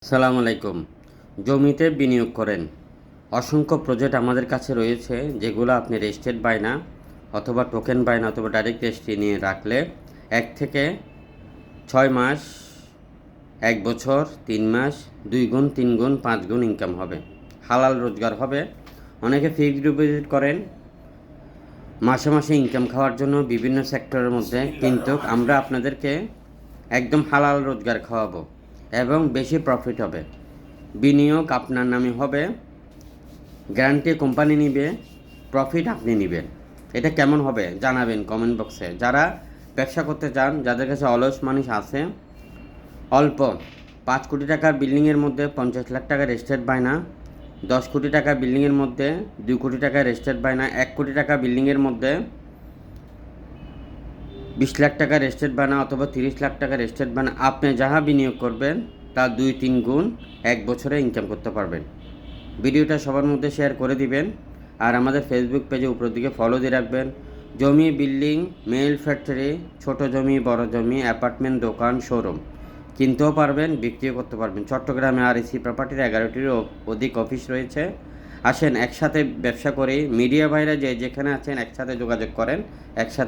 সালাম আলাইকুম। জমিতে বিনিয়োগ করেন, অসংখ্য প্রজেক্ট আমাদের কাছে রয়েছে যেগুলো আপনি রেজিস্ট্রেড বায়না অথবা টোকেন বায়না অথবা ডাইরেক্ট রেজিস্ট্রি নিয়ে রাখলে 1 থেকে 6 মাস, 1 বছর, 3 মাস 2 গুণ, 3 গুণ, 5 গুণ ইনকাম হবে, হালাল রোজগার হবে। অনেকে ফিক্সড ডিপোজিট করেন মাসে মাসে ইনকাম খাওয়ার জন্য বিভিন্ন সেক্টরের মধ্যে, কিন্তু আমরা আপনাদেরকে একদম হালাল রোজগার খাওয়াবো এবং বেশি প্রফিট হবে। বিনিয়োগ আপনার নামে হবে, গ্যারান্টি কোম্পানি নিবে, প্রফিট আপনি নেবেন। এটা কেমন হবে জানাবেন কমেন্ট বক্সে। যারা ব্যবসা করতে চান, যাদের কাছে অলস মানুষ আছে, অল্প 5 কোটি টাকার বিল্ডিংয়ের মধ্যে 50 লাখ টাকা রেজিস্ট্রেড বায়না, 10 কোটি টাকা বিল্ডিংয়ের মধ্যে 2 কোটি টাকা রেজিস্ট্রেড বায়না, 1 কোটি টাকা বিল্ডিংয়ের মধ্যে 20 লাখ টাকা রেজিস্ট্রেড বায়না অথবা 30 লাখ টাকা রেজিস্ট্রেড বায়না, আপনি যাহা বিনিয়োগ করবেন তা 2-3 গুণ 1 বছরে ইনকাম করতে পারবেন। ভিডিওটা সবার মধ্যে শেয়ার করে দিবেন আর আমাদের ফেসবুক পেজে উপরের দিকে ফলো দিয়ে রাখবেন। জমি, বিল্ডিং, মেল ফ্যাক্টরি, ছোট জমি, বড় জমি, অ্যাপার্টমেন্ট, দোকান, শোরুম কিনতেও পারবেন, বিক্রিও করতে পারবেন। চট্টগ্রামে REC প্রপার্টির 11টিরও অধিক অফিস রয়েছে। আসেন একসাথে ব্যবসা করি। মিডিয়া ভাইরা যেখানে আছেন একসাথে যোগাযোগ করেন, একসাথে